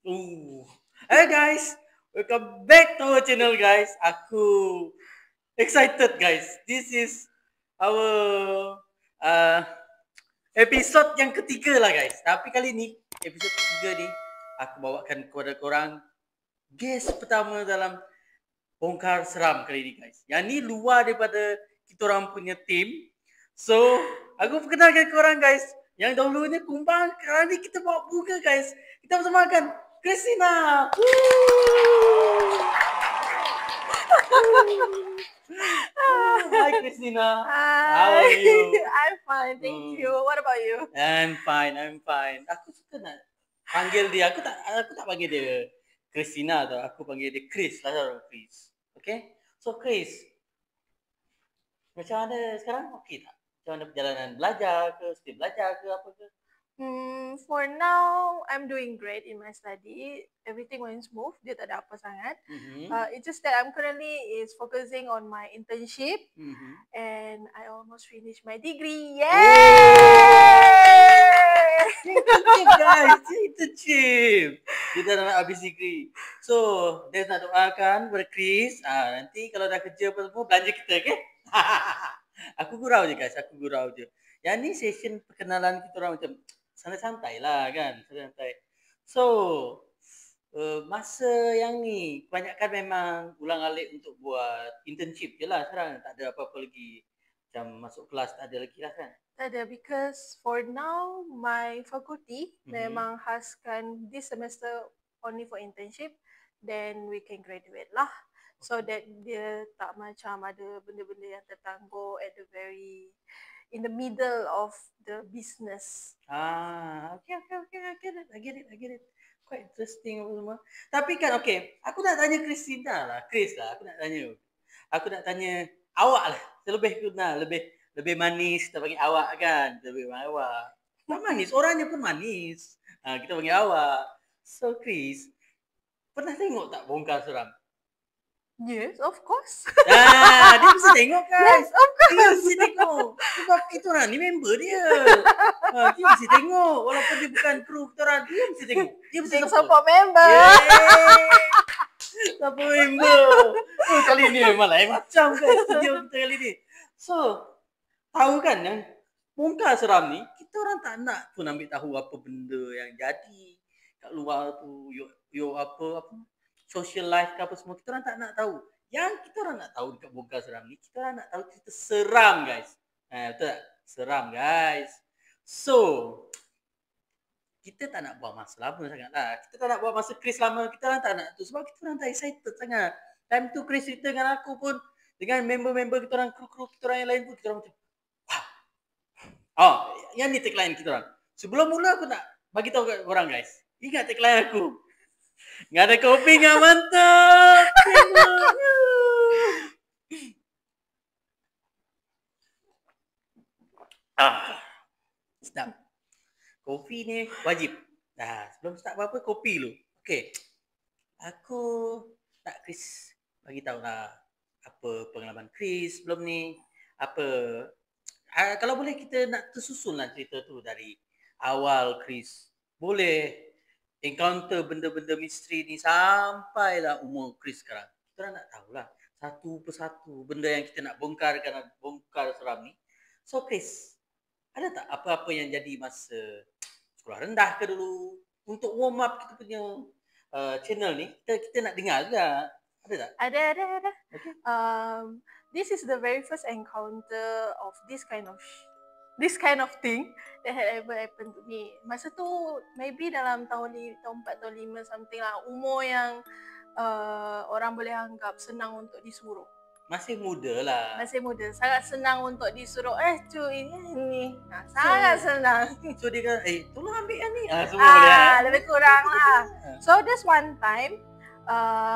Ooh. Hey guys, welcome back to our channel guys. Aku excited guys. This is our uh, episode yang ketiga lah guys. Tapi kali ni episode ketiga ni aku bawakan kepada korang guest pertama dalam bongkar seram kali ni guys. Yang ni luar daripada kita orang punya team. So aku perkenalkan korang guys. Yang dahulunya kumbang, sekarang ni kita bawa bunga guys. Kita bersamakan Christina. Hi Christina. Hi. How are you? I'm fine, thank you. What about you? I'm fine. Aku suka nak panggil dia. Aku tak panggil dia Christina tau. Aku panggil dia Chris lah, Chris. Okay? So Chris, macam mana sekarang? Okey tak? Macam mana perjalanan belajar ke? Still belajar ke apa ke? For now, I'm doing great in my study. Everything went smooth. Dia tak ada apa sangat. It's just that I'm currently is focusing on my internship, and I almost finished my degree. Yay! Internship guys, internship. Kita dah nak habis degree. So, Des nak doakan kepada Chris. Nanti kalau dah kerja apa semua, belanja kita, okay? Aku gurau je guys, aku gurau je. Yang ni session perkenalan kita orang macam santai-santai lah kan, santai-santai. So, masa yang ni kebanyakan memang ulang-alik untuk buat internship je lah sekarang. Tak ada apa-apa lagi. Macam masuk kelas tak ada lagi lah kan? Tak ada, because for now my faculty memang khaskan this semester only for internship, then we can graduate lah. So that dia tak macam ada benda-benda yang tertangguh at the very in the middle of the business. Okay. I get it. Quite interesting apa semua. Tapi kan okay, aku nak tanya Christina lah. Chris lah, aku nak tanya awak lah. Lebih kenal, lebih manis kita panggil awak kan. Lebih awak. Tak manis, orangnya pun manis. Kita panggil awak. So Chris, pernah tengok tak bongkar seram? Yes, of course. Dia mesti tengok kan? Yes, of course. Dia mesti tengok. Sebab kita orang ni member dia. Dia mesti tengok. Walaupun dia bukan kru kita orang, dia mesti tengok. Dia mesti support member. Support member. Kali ni memang lain macam kan studio kita kali ni. So, tahu kan yang bongkar seram ni, kita orang tak nak pun ambil tahu apa benda yang jadi kat luar tu. Yo apa social life ke apa semua, kita orang tak nak tahu. Yang kita orang nak tahu dekat bongkar seram ni, kita orang nak tahu cerita seram guys. Betul tak? Seram guys. So, kita tak nak buang masa lama sangat lah. Kita tak nak buang masa Chris lama. Kita orang tak nak tu. Sebab kita orang tak excited sangat. Time tu Chris cerita dengan aku pun, dengan member-member kita orang, kru-kru kita orang yang lain pun, kita orang macam wow. Yang ni tagline kita orang. Sebelum mula aku nak bagi tahu kat korang guys. Ingat tagline aku. Nggak ada kopi nggak mantap. Sedap. Kopi ni wajib. Sebelum start apa-apa kopi dulu. Okay. Aku nak Chris bagi tahu lah apa pengalaman Chris sebelum ni. Kalau boleh kita nak tersusun lah cerita tu dari awal Chris. Boleh encounter benda-benda misteri ni sampailah umur Chris sekarang. Kita orang nak tahulah satu persatu benda yang kita nak bongkar seram ni. So Chris, ada tak apa-apa yang jadi masa sekolah rendah ke dulu untuk warm up kita punya channel ni? Kita nak dengar juga. Ada tak? Ada. Okay. This is the very first encounter of this kind of thing that had ever happened to me. Masa tu maybe dalam tahun 4, tahun 5 something lah. Umur yang orang boleh anggap senang untuk disuruh. Masih muda lah. Sangat senang untuk disuruh. Cuy ini. Sangat senang. So dia kata, tolong ambil yang ni. Semua boleh. Lebih kurang lah. So there's one time,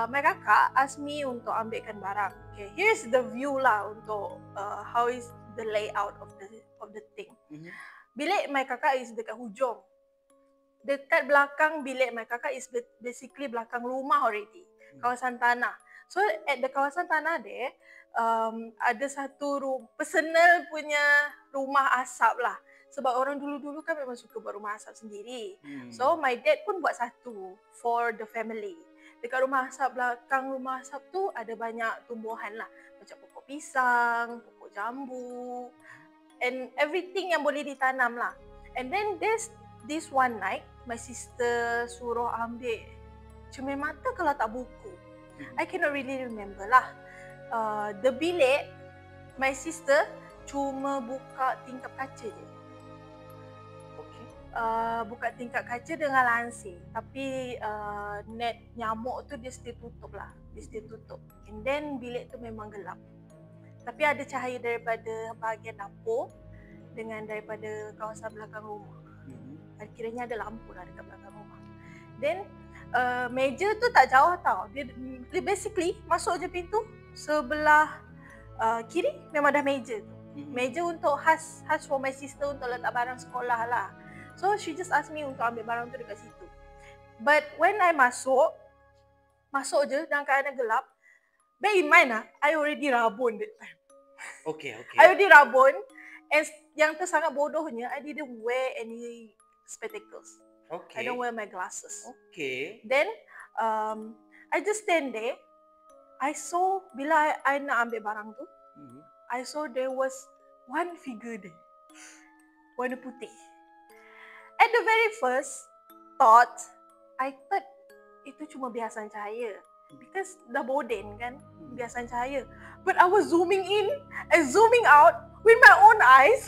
my kakak ask me untuk ambilkan barang. Okay, here's the view lah untuk how is the layout of the thing. Bilik my kakak is dekat hujung. Dekat belakang bilik my kakak is basically belakang rumah already. Kawasan tanah. So at the kawasan tanah there, ada satu personal punya rumah asap lah. Sebab orang dulu-dulu kan memang suka buat rumah asap sendiri. Hmm. So my dad pun buat satu for the family. Dekat rumah asap, belakang rumah asap tu ada banyak tumbuhan lah. Macam pokok pisang, pokok jambu, and everything yang boleh ditanam lah. And then this one night, my sister suruh ambil cermin mata kalau tak buku. I cannot really remember lah. The bilik, my sister cuma buka tingkap kaca je. Okay. Buka tingkap kaca dengan lansir. Tapi net nyamuk tu dia still tutup lah. Dia still tutup. And then bilik tu memang gelap. Tapi ada cahaya daripada bahagian dapur dengan daripada kawasan belakang rumah. Kiranya ada lampu lah dekat belakang rumah. Then meja tu tak jauh tau. Dia basically masuk je pintu, sebelah kiri memang dah meja tu. Meja untuk khas for my sister untuk letak barang sekolah lah. So she just asked me untuk ambil barang tu dekat situ. But when I masuk je dalam keadaan gelap. Bear in mind lah, I already rabun that time. Okay. I already rabun, and yang tu sangat bodohnya, I didn't wear any spectacles. Okay. I don't wear my glasses. Okay. Then I just stand there. I saw bila I nak ambil barang tu, I saw there was one figure there. Warna putih. At the very first thought, I thought itu cuma biasan cahaya. Because dah boden kan, biasan cahaya. But I was zooming in and zooming out with my own eyes.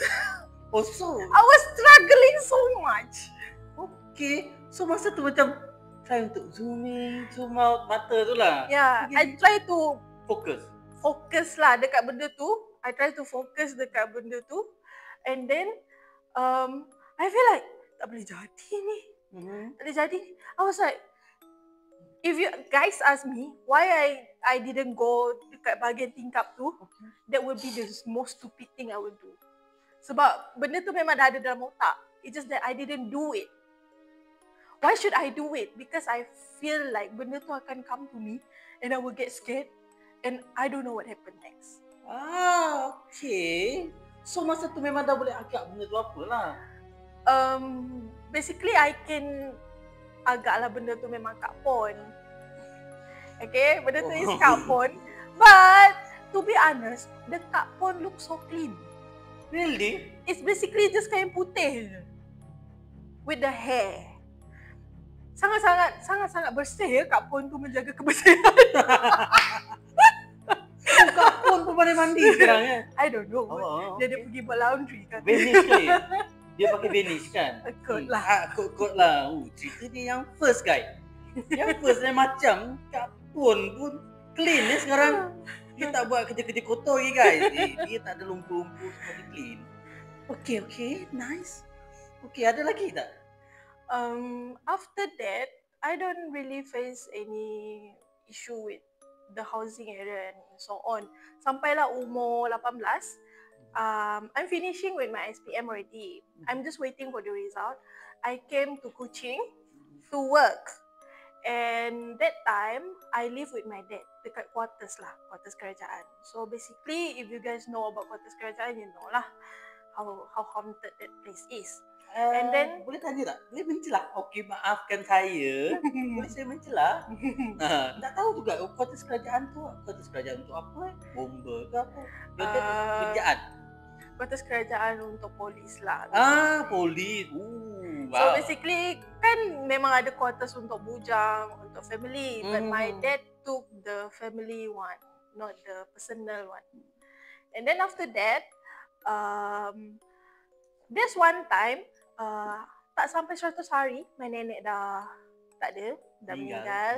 Oh, so? I was struggling so much. Okay. So masa tu macam try untuk zoom out mata tu lah. Yeah, I try to Focus lah dekat benda tu. I try to focus dekat benda tu. And then I feel like tak boleh jadi ni. Tak boleh jadi. I was like, if you guys ask me why I didn't go dekat bahagian tingkap tu, that would be the most stupid thing I would do. Sebab benda tu memang dah ada dalam otak. It's just that I didn't do it. Why should I do it? Because I feel like benda tu akan come to me and I will get scared and I don't know what happened next. Okay. So masa tu memang dah boleh agak benda tu apalah. Basically I can agaklah benda tu memang Kak Pon. Okay, benda tu is Kak Pon. But to be honest, the Kak Pon looks so clean. Really? It's basically just kain putih je. With the hair. Sangat-sangat bersih ya Kak Pon tu menjaga kebersihan. Kak Pon pun pandai mandi sekarang ya? I don't know. Dia pergi buat laundry kan. Vanish kali. Dia pakai vanish kan? Kot lah. Kot lah. Cerita dia yang first guys. Yang first dia macam Kak Pon pun clean ya sekarang. Dia tak buat kerja-kerja kotor lagi guys. Dia tak ada lumpur-lumpur, semua dia clean. Okay, nice. Okay, ada lagi tak? After that, I don't really face any issue with the housing area and so on. Sampailah umur 18, I'm finishing with my SPM already. I'm just waiting for the result. I came to Kuching to work. And that time, I live with my dad dekat quarters kerajaan. So basically, if you guys know about quarters kerajaan, you know lah how haunted that place is. And then boleh tanya tak? Boleh mencela? Okey, maafkan saya. Boleh saya mencela? Tak tahu juga quarters kerajaan tu untuk apa? Bomba ke apa? Kerajaan. Quarters kerajaan untuk polis lah. Polis. Wow. So basically kan memang ada quarters untuk bujang, untuk family, but my dad took the family one, not the personal one. And then after that, there's one time, tak sampai 100 hari, my nenek dah tak ada, dah meninggal.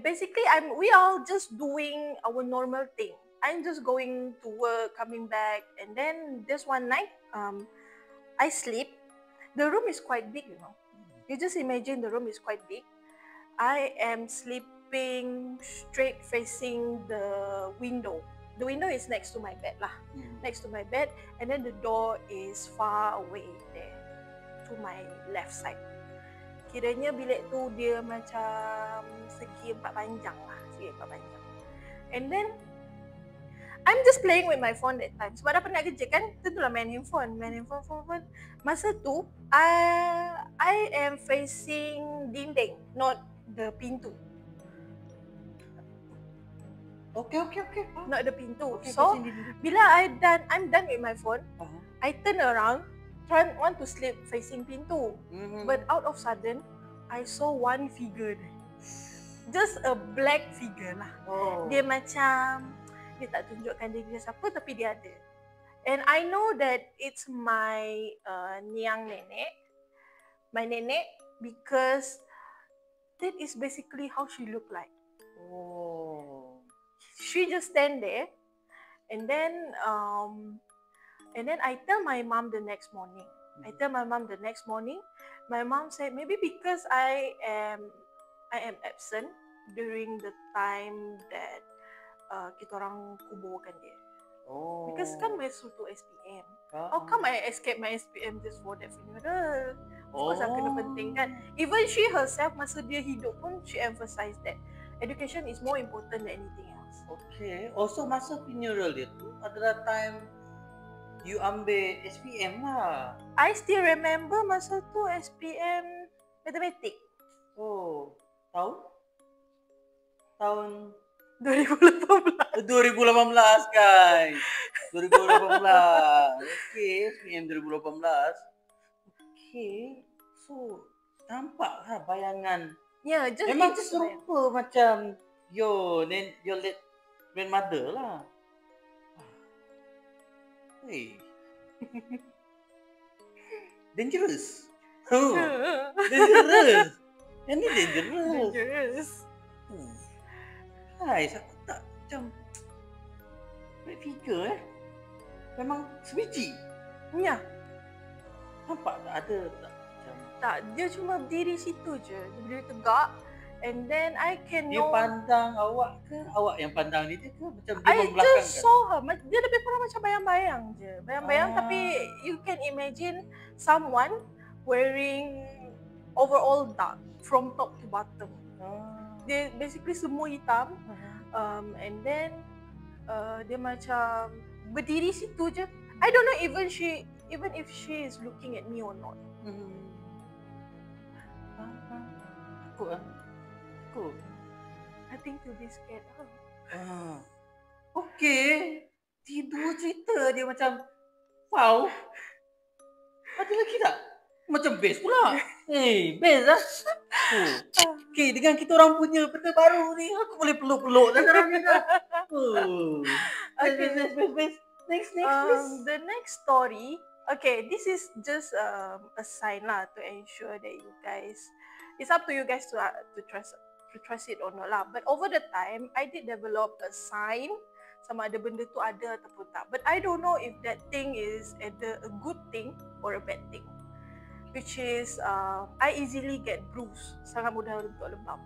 Basically, we all just doing our normal thing. I'm just going to work, coming back, and then this one night, I sleep. The room is quite big, you know. You just imagine the room is quite big. I am sleeping straight facing the window. The window is next to my bed lah. Next to my bed, and then the door is far away there to my left side. Kiranya bilik tu dia macam segi 4 panjang lah, segi 4 panjang. And then I'm just playing with my phone that time. Sebab dah penat kerja kan, tentulah main handphone. Phone. Masa tu, I am facing dinding, not the pintu. Okay. Not the pintu. Okay, So, facing dinding. bila I'm done with my phone, I turn around, want to sleep facing pintu. But out of sudden, I saw one figure there. Just a black figure lah. Dia macam, dia tak tunjukkan dia siapa tapi dia ada. And I know that it's my niang nenek, my nenek, because that is basically how she look like. She just stand there, and then I tell my mom the next morning. My mom said maybe because I am absent during the time that kita orang kuburkan dia. Because kan masuk to SPM. How come I escape my SPM just for that funeral? Of course aku kena penting kan. Even she herself masa dia hidup pun she emphasized that education is more important than anything else. Okay. Also masa funeral dia tu adalah time you ambil SPM lah. I still remember masa tu SPM matematik. Tahun 2018. 2018 guys. 2018. Okay, SPM 2018. Okay. So, nampak lah bayangan. Yeah, just memang serupa macam your late grandmother lah. Hey. Dangerous. Dangerous. Yang ni dangerous. Hai, aku tak macam black figure memang sebiji. Ya. Nampak tak ada tak macam. Tak, dia cuma berdiri situ je. Dia berdiri tegak. And then I can dia know. Pandang awak ke? Awak yang pandang dia ke? Macam dia I membelakangkan? just saw her. Dia lebih kurang macam bayang-bayang je. Bayang-bayang tapi you can imagine someone wearing overall dark from top to bottom. Dia basically semua hitam. And then dia macam berdiri situ je. I don't know even if she is looking at me or not. Aku Nothing to be scared of. Okay. Tidur cerita dia macam wow. Ada lagi tak? Macam best pula. Best lah. Okay, dengan kita orang punya benda baru ni, aku boleh peluk-peluk dah sekarang ni dah. Best. Next, please. The next story, okay, this is just a sign lah to ensure that you guys, it's up to you guys to trust it or not lah. But over the time, I did develop a sign sama ada benda tu ada ataupun tak. But I don't know if that thing is either a good thing or a bad thing. Which is, I easily get bruise. Sangat mudah untuk lebam.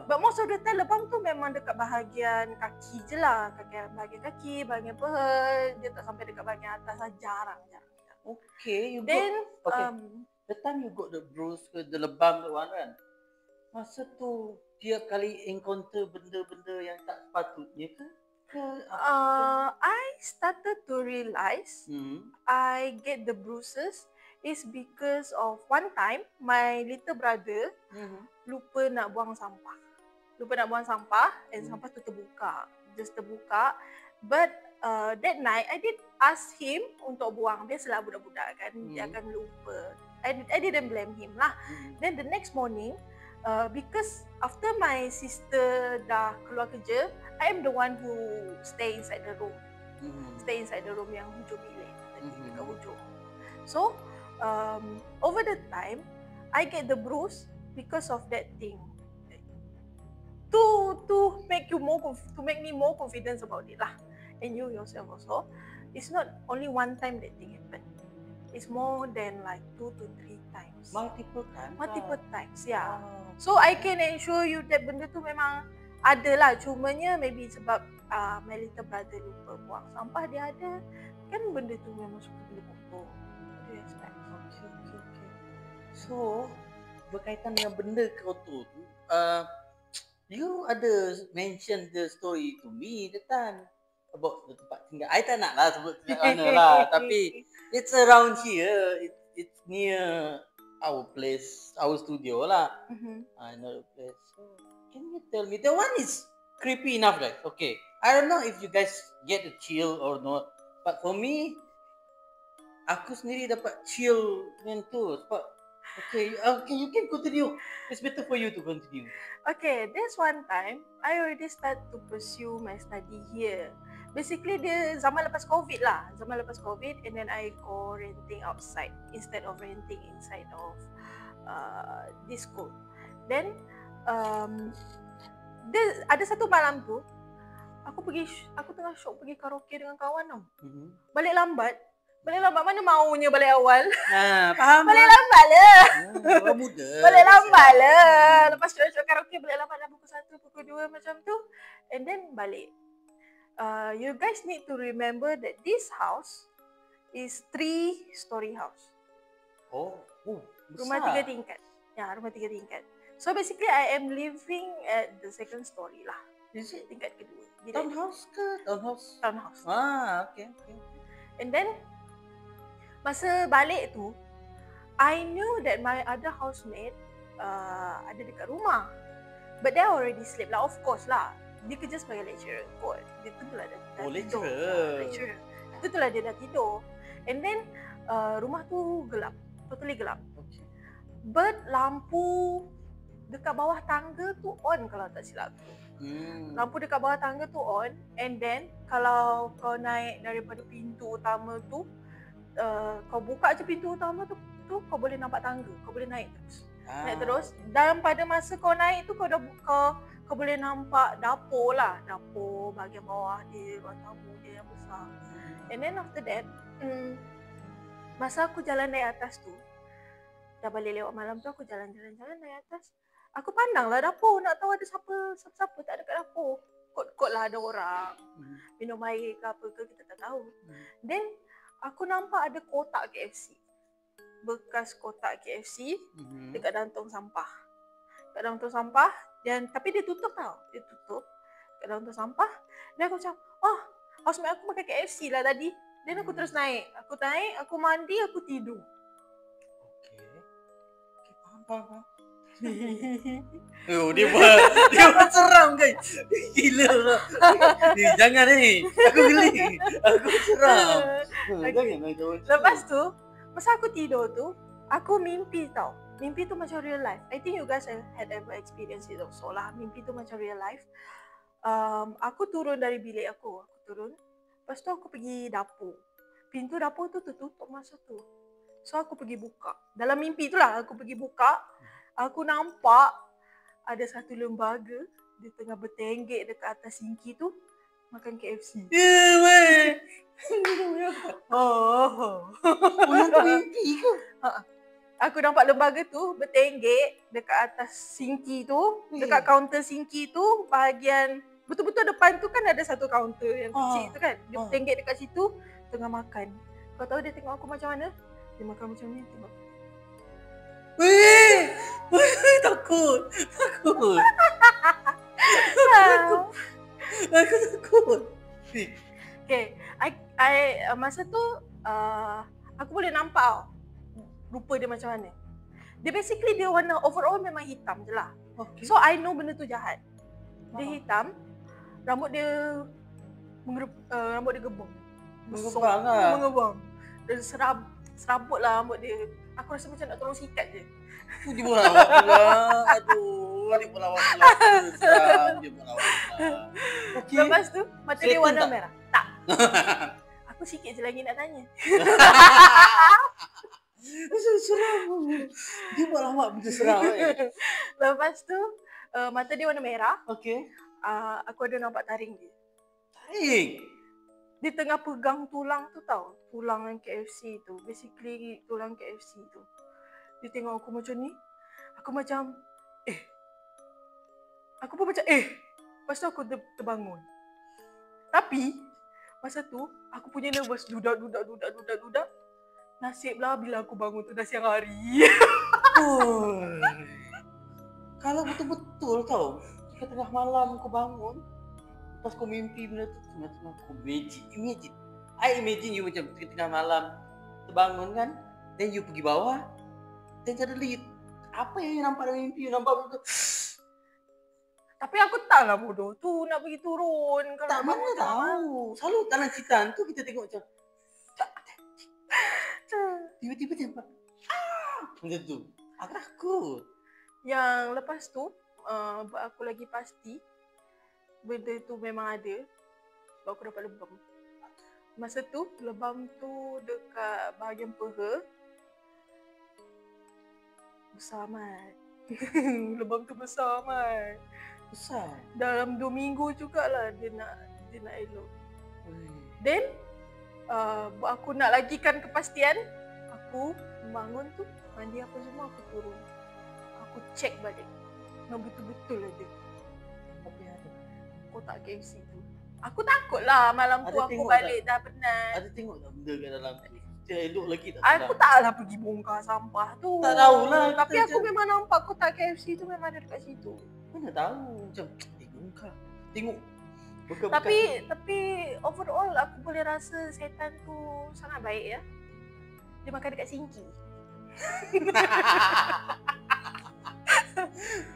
But most of the time, lebam tu memang dekat bahagian kaki je lah. Bahagian kaki, bahagian peha. Dia tak sampai dekat bahagian atas lah. Jarang. Okay, Then, the time you got the bruise ke, the lebam tu kan, masa tu tiap kali encounter benda-benda yang tak sepatutnya ke? I started to realize I get the bruises is because of one time my little brother lupa nak buang sampah. And sampah tu terbuka. But that night I did ask him untuk buang. Biasalah budak-budak kan, dia akan lupa. I didn't blame him lah. Then the next morning, because after my sister dah keluar kerja, I am the one who stay inside the room. Stay inside the room yang hujung bilik tadi dekat hujung. So over the time, I get the bruise because of that thing. To make me more confident about it lah, and you yourself also. It's not only one time that thing happened. It's more than like 2 to 3 times. Multiple times, yeah. So I can assure you that benda tu memang ada lah. Cumanya maybe sebab my little brother lupa buang sampah dia ada. Kan benda tu memang suka boleh kotor. What do you expect? Okay. So, berkaitan dengan benda kotor tu, you ada mention the story to me that time. about the tempat tinggal. I tak nak lah sebut kat mana lah. Tapi it's around here. It's near our place, our studio lah. Another place. So, can you tell me? The one is creepy enough, guys. Okay. I don't know if you guys get a chill or not. But for me, aku sendiri dapat chill dengan tu. Sebab, okay, you can continue. It's better for you to continue. Okay, this one time, I already start to pursue my study here. Basically, dia zaman lepas COVID lah. Zaman lepas COVID, and then I go renting outside instead of renting inside of this school. Then, ada satu malam tu, aku tengah syok pergi karaoke dengan kawan tau. Balik lambat mana maunya balik awal. Faham. Balik lambat lah. Orang muda. Balik lambat lah. Lepas syok karaoke balik lambat dah pukul 1, pukul 2 macam tu. And then balik. You guys need to remember that this house is 3-story house. Besar. Rumah 3 tingkat. Ya, rumah 3 tingkat. So basically I am living at the 2nd story lah. Is it Tingkat kedua. townhouse ke? Townhouse. Okay. And then masa balik tu, I knew that my other housemate ada dekat rumah. But they already sleep lah, of course lah. Dia kerja sebagai lecturer kot. Dia tentulah dah tidur. Lecturer. Tentulah dia dah tidur. And then rumah tu gelap. Totally gelap. Okay. But lampu dekat bawah tangga tu on kalau tak silap aku. Lampu dekat bawah tangga tu on. And then kalau kau naik daripada pintu utama tu, kau buka je pintu utama tu kau boleh nampak tangga. Kau boleh naik terus. Naik terus. Dan pada masa kau naik tu kau boleh nampak dapur lah. Dapur bahagian bawah dia, ruang tamu dia yang besar. And then after that, masa aku jalan naik atas tu, dah balik lewat malam tu, aku jalan-jalan naik atas. Aku pandang lah dapur, nak tahu ada siapa tak ada kat dapur. Kot-kot lah ada orang. Minum air ke apa ke, kita tak tahu. Then, aku nampak ada kotak KFC. Bekas kotak KFC dekat dalam tong sampah. Dekat dalam tong sampah, tapi dia tutup tau. Dia tutup dekat dalam tong sampah. Dan aku macam, housemate aku makan KFC lah tadi. Dan aku terus naik. Aku mandi, aku tidur. Okay, faham. Dia buat seram guys. Gila lah. Jangan aku geli. Aku seram. Jangan. Lepas tu, masa aku tidur tu, aku mimpi tau. Mimpi tu macam real life. I think you guys had ever experienced it also lah. Mimpi tu macam real life. Aku turun dari bilik aku. Lepas tu aku pergi dapur. Pintu dapur tu tertutup masa tu. So aku pergi buka. Dalam mimpi tu lah aku pergi buka. Aku nampak ada satu lembaga dia tengah bertenggek dekat atas sinki tu makan KFC. Yang tu mimpi ke? Aku nampak lembaga tu bertenggek dekat atas sinki tu, dekat kaunter sinki tu, bahagian betul-betul depan tu kan ada satu kaunter yang kecil tu kan. Dia bertenggek dekat situ tengah makan. Kau tahu dia tengok aku macam mana? Dia makan macam ni, tengok. Takut. Aku takut. Okay, masa tu aku boleh nampak rupa dia macam mana. Dia basically dia warna overall memang hitam je lah. Okay. So I know benda tu jahat. Dia hitam, rambut dia gebang. Mengebang. Dan serabut lah rambut dia. Aku rasa macam nak tolong sikat je. Dia pun lawak pula. Dia pun lawak pula. Okay. Lepas tu, mata dia warna merah. Tak. Aku sikit je lagi nak tanya. Seram. Dia buat lawak benda seram. Lepas tu, mata dia warna merah. Okay. Aku ada nampak taring dia. Taring? Dia tengah pegang tulang tu tau. Tulang yang KFC tu. Basically, tulang KFC tu. Dia tengok aku macam ni. Aku macam, Aku pun macam, Lepas tu aku terbangun. Tapi, masa tu, aku punya nervous. Dudak. Nasiblah bila aku bangun tu dah siang hari. Kalau betul-betul tau, jika tengah malam aku bangun, lepas Lepas kau mimpi benda tu, tengah-tengah kau imagine. I imagine you macam tengah malam terbangun kan, then you pergi bawah, then suddenly apa yang you nampak dalam mimpi? You nampak benda tu. Tapi aku taklah bodoh tu nak pergi turun. Kalau Tak nak mana bangun tengah malam. tahu. Selalu dalam cerita tu kita tengok macam tiba-tiba tembak. Macam tu. Aku takut. Yang lepas tu, buat aku lagi pasti benda tu memang ada. Sebab aku dapat lebam. Masa tu, lebam tu dekat bahagian peha. Besar amat. Lebam tu besar amat. Besar. Dalam 2 minggu jugalah dia nak elok. Then, buat aku nak lagikan kepastian, aku bangun tu, mandi apa semua, aku turun. Aku check balik. Memang betul-betul ada. Apa yang ada? Kotak KFC tu. Aku takut lah malam tu Ada aku tengok balik dah penat. Ada tengok tak benda kat dalam tu? Dia elok lagi tak? Aku taklah pergi bongkar sampah tu. Tak tahulah. Tapi aku memang nampak kotak KFC tu memang ada dekat situ. Mana tahu. Macam, bongkar. Tengok. Bekas-bekas. Tapi overall aku boleh rasa setan tu sangat baik ya. Dia makan dekat sinki.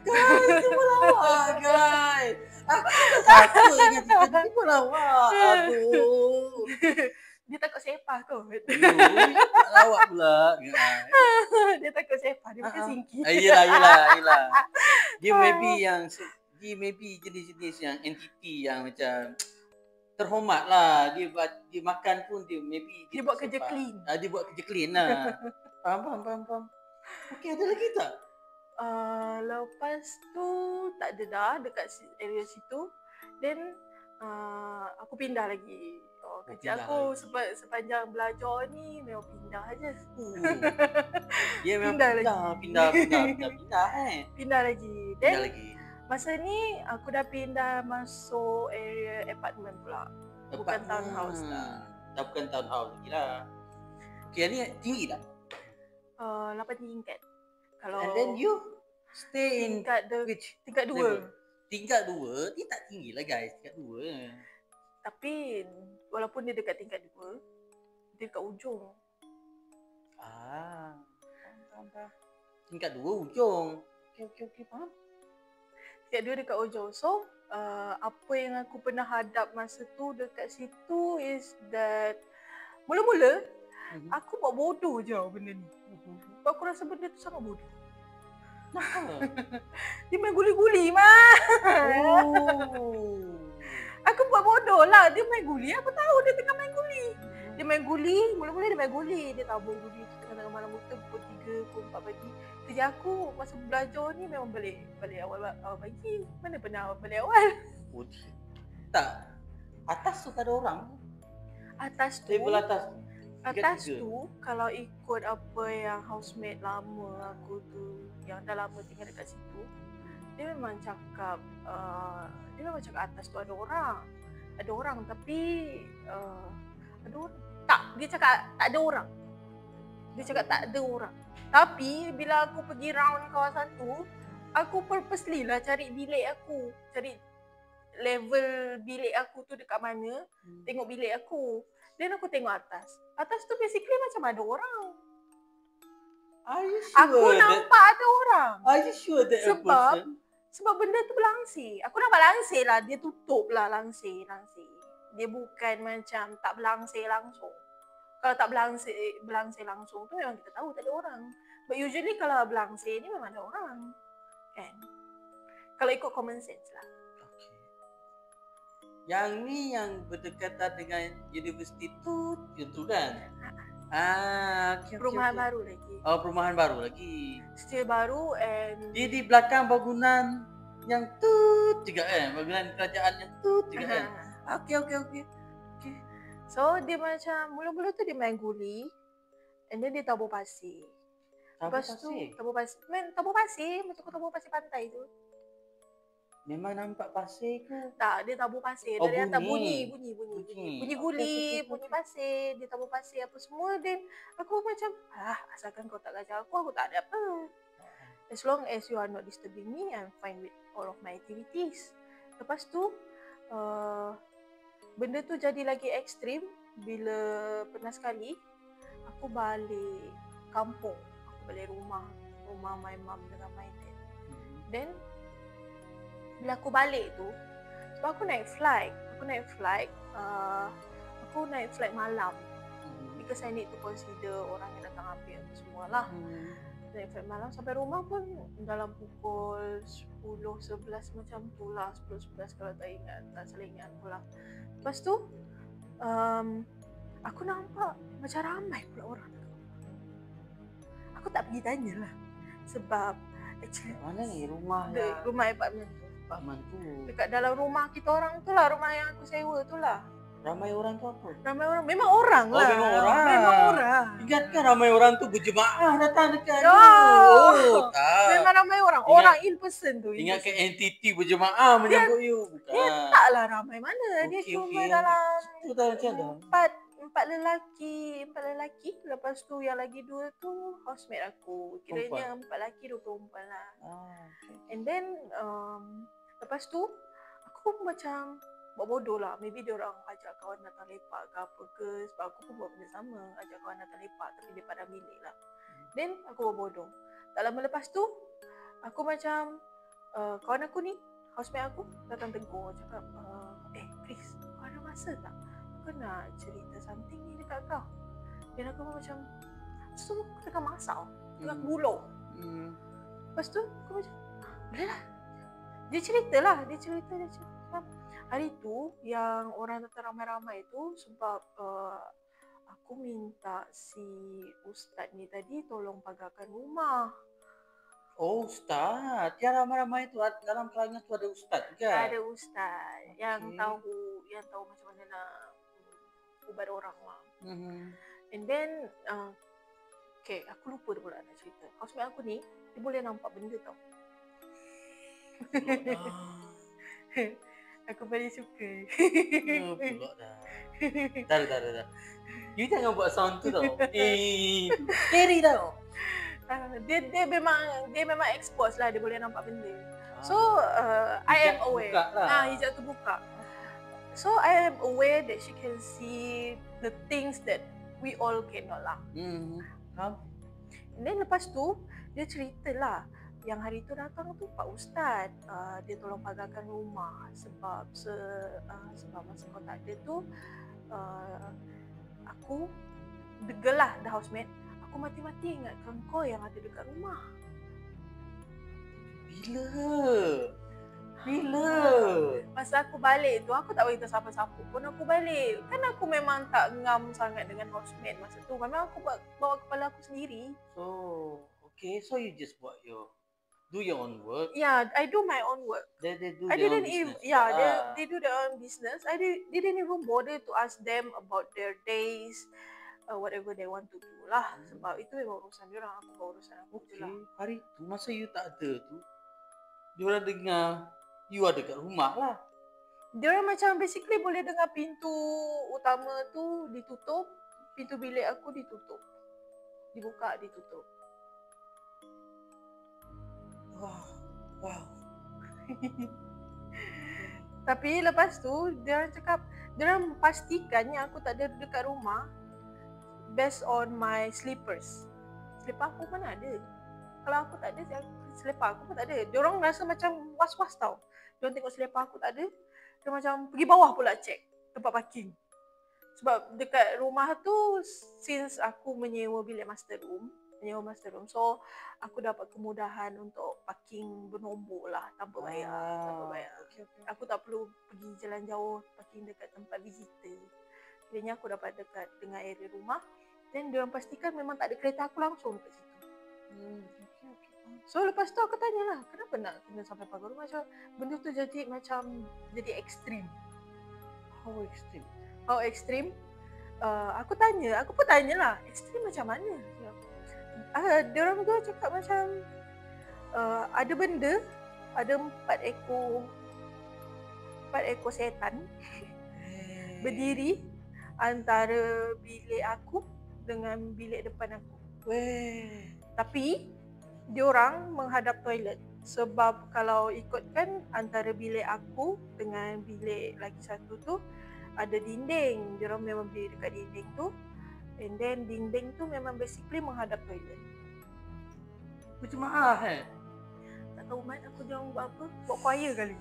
Guys, dia melawak guys. Aku takut ingat tiba-tiba melawak. Aduh. Dia takut sepah kot. Lawak pula. Dia takut sepah, dia makan sinki. Yelah. Dia maybe jenis-jenis yang entiti yang macam terhormat lah. Dia makan pun dia maybe Dia buat kerja clean. Dia buat kerja clean lah. Faham. Okey, ada lagi tak? Lepas tu tak ada dah dekat area situ. Then aku pindah lagi. Kerja aku sepanjang belajar ni memang pindah aje. Dia memang pindah Pindah lagi. Pindah Then lagi. masa ni aku dah pindah masuk area apartment pula. Bukan townhouse lah. Dah bukan townhouse lagi lah. Okay, ni tinggi tak? 8 tingkat. Kalau And then you stay in tingkat 2. level? Tingkat 2, dia tak tinggi lah guys. Tingkat 2. Tapi walaupun dia dekat tingkat 2, dia dekat ujung. Faham. Tingkat 2 ujung. Okey, faham. Tingkat 2 dekat ujung. So, apa yang aku pernah hadap masa tu dekat situ is that mula-mula aku buat bodoh je benda ni. Sebab aku rasa benda tu sangat bodoh. Dia main guli-guli mah. Aku buat bodoh lah. Dia main guli. Aku tahu dia tengah main guli. Dia main guli. Mula-mula dia main guli. Dia tabur guli tu tengah-tengah malam buta pukul 3, pukul 4 pagi. Kerja aku masa belajar ni memang balik awal pagi. Mana pernah balik awal. Tak. Atas tu tak ada orang. Atas tu. Table atas. Atas tu kalau ikut apa yang housemate lama aku tu yang dah lama tinggal dekat situ, dia memang cakap atas tu ada orang tapi dia cakap tak ada orang. Tapi bila aku pergi round kawasan tu, aku purposely lah cari level bilik aku tu dekat mana, tengok bilik aku. Dan aku tengok atas. Atas tu basically macam ada orang. Are you sure Aku nampak ada orang. Are you sure that a person? Sebab benda tu berlangsir. Aku nampak langsir lah. Dia tutup lah langsir. Dia bukan macam tak berlangsir langsung. Kalau tak berlangsir langsung tu memang kita tahu tak ada orang. But usually kalau berlangsir ni memang ada orang. Kan? Kalau ikut common sense lah. Yang ni yang berdekatan dengan universiti tu kan? Perumahan baru lagi. Oh, perumahan baru lagi. Still baru and Dia di belakang bangunan yang tu juga kan? Bangunan kerajaan yang tu juga kan? Okey. So dia macam mula-mula tu dia main guli and then dia tabur pasir. Lepas tu tabur pasir macam kau tabur pasir pantai tu. Memang nampak pasir ke? Tak, dia tabur pasir. Oh, Dari atas bunyi bunyi guli, bunyi pasir, dia tabur pasir apa semua. Then aku macam, asalkan kau tak kacau aku tak ada apa. As long as you are not disturbing me, I'm fine with all of my activities. Lepas tu, benda tu jadi lagi ekstrim bila pernah sekali aku balik kampung, aku balik rumah my mum dengan my dad. Then bila aku balik tu, sebab aku naik flight malam because I need to consider orang yang datang ambil apa semua lah. Naik flight malam sampai rumah pun dalam pukul 10-11 macam tu lah, 10-11 kalau tak salah ingat aku lah. Lepas tu aku nampak macam ramai pula orang. Aku tak pergi tanya lah sebab actually Mana ni rumah apartment tu? Dekat dalam rumah kita orang tu lah, rumah yang aku sewa tu lah. Ramai orang tu apa? Ramai orang, memang orang lah. Memang orang. Ingatkan ramai orang tu berjemaah datang dekat tak. Memang ramai orang. Orang in person tu. Ingatkan entiti berjemaah menyambut you. Bukan. Dia taklah ramai mana. Dia cuma dalam itu dah macam dah. Empat lelaki. Lepas tu yang lagi 2 tu housemate aku. Kiranya 4 lelaki 2 perempuan lah. And then lepas tu aku macam buat bodoh lah. Maybe dia orang ajak kawan datang lepak ke apa ke. Sebab aku pun buat benda sama. Ajak kawan datang lepak tapi dia pada bilik lah. Then aku buat bodoh. Tak lama lepas tu aku macam kawan aku ni, housemate aku datang tegur. Cakap please, kau ada masa tak? Aku nak cerita something ni dekat kau. Dan aku macam so aku tengah masak tengah buluk. Lepas tu aku macam boleh lah. Dia cerita hari tu yang orang datang ramai-ramai tu sebab aku minta si ustaz ni tadi tolong pagarkan rumah. Oh, ustaz. Yang ramai-ramai tu dalam kalangan tu ada ustaz kan? Ada ustaz yang tahu macam mana nak ubat orang lah. And then aku lupa dia pula nak cerita. Housemate aku ni dia boleh nampak benda tau. Aku paling suka. Pulak dah. Dah. You jangan buat sound tu tau. Scary tau. Dia memang expose lah, dia boleh nampak benda. So I am aware. Hijab tu buka. So I am aware that she can see the things that we all cannot lah. And then lepas tu dia cerita lah yang hari tu datang tu Pak Ustaz, dia tolong pagarkan rumah sebab masa kau tak ada tu aku degel lah the housemate. Aku mati-mati ingatkan kau yang ada dekat rumah. Bila? Masa aku balik tu aku tak beritahu siapa-siapa pun aku balik. Kan aku memang tak ngam sangat dengan housemate masa tu. Memang aku bawa kepala aku sendiri. So you just do your own work. Yeah, I do my own work. They do I their own didn't business. they do their own business. I didn't even bother to ask them about their days, whatever they want to do lah. Sebab itu memang urusan dia orang, aku bawa urusan aku je lah. Hari tu masa you tak ada tu, dia orang dengar you ada kat rumah lah. Dia orang macam basically boleh dengar pintu utama tu ditutup, pintu bilik aku ditutup. Dibuka, ditutup. Wow. Tapi lepas tu dia orang cakap, dia orang pastikannya aku tak ada dekat rumah based on my slippers. Slipper aku mana ada. Kalau aku tak ada, slipper aku pun tak ada. Dia orang rasa macam was-was tau. Dia orang tengok slipper aku tak ada, dia macam pergi bawah pula check tempat parking. Sebab dekat rumah tu since aku menyewa master room, so aku dapat kemudahan untuk parking bernombor lah tanpa bayar. Okay. Aku tak perlu pergi jalan jauh parking dekat tempat visitor. Kiranya aku dapat dekat dengan area rumah. Dan diorang pastikan memang tak ada kereta aku langsung dekat situ. So lepas tu aku tanya lah, kenapa nak kena sampai pagar rumah? Macam benda tu jadi ekstrim. How extreme? Aku pun tanya lah, ekstrim macam mana? Diorang tu cakap macam ada benda, ada 4 ekor setan berdiri antara bilik aku dengan bilik depan aku. Tapi diorang menghadap toilet. Sebab kalau ikutkan antara bilik aku dengan bilik lagi satu tu ada dinding. Diorang memang berdiri dekat dinding tu. And then dinding tu memang basically menghadap toilet. Macam maaf Tak tahu Mat, aku diorang buat apa? Buat choir kali.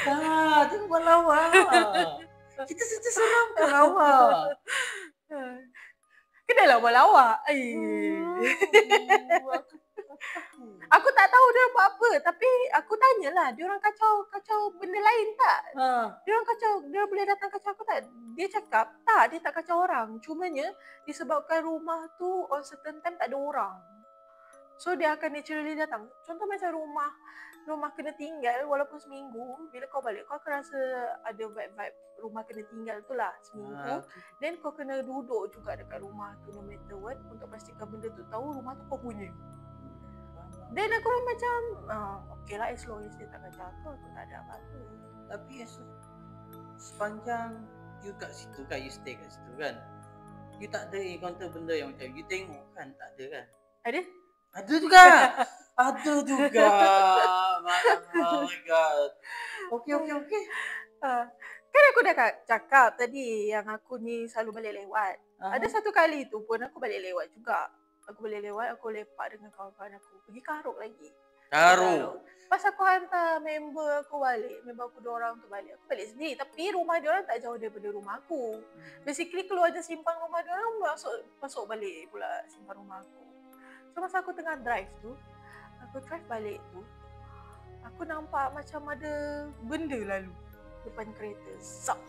Tak, tu buat lawak. Kita seram ke lawak? Kenalah buat lawak. Aku tak tahu dia buat apa, tapi aku tanyalah, dia orang kacau benda lain tak? Dia orang kacau, dia boleh datang kacau aku tak? Dia cakap, tak, dia tak kacau orang. Cumanya disebabkan rumah tu on certain time tak ada orang. So dia akan naturally datang. Contoh macam rumah kena tinggal walaupun seminggu, bila kau balik kau akan rasa ada vibe rumah kena tinggal tu lah seminggu. Then kau kena duduk juga dekat rumah tu no matter what untuk pastikan benda tu tahu rumah tu kau punya. Then aku macam okay lah, as long as dia tak kacau aku tak ada apa-apa. Tapi sepanjang you kat situ kan, you stay kat situ kan, you tak ada encounter benda yang macam you tengok kan, tak ada kan? Ada? Ada juga. Ada juga. Oh my god. Okay. Kan aku dah cakap tadi yang aku ni selalu balik lewat. Ada satu kali tu pun aku balik lewat juga. Aku balik lewat, aku lepak dengan kawan-kawan aku. Pergi Karuk lagi. Karuk. Pas aku hantar member aku balik, member aku 2 orang tu balik. Aku balik sendiri. Tapi rumah dia orang tak jauh daripada rumah aku. Basically keluar je simpang rumah dia orang, masuk balik pula simpang rumah aku. So masa aku tengah drive tu, aku drive balik tu, aku nampak macam ada benda lalu depan kereta. Zap.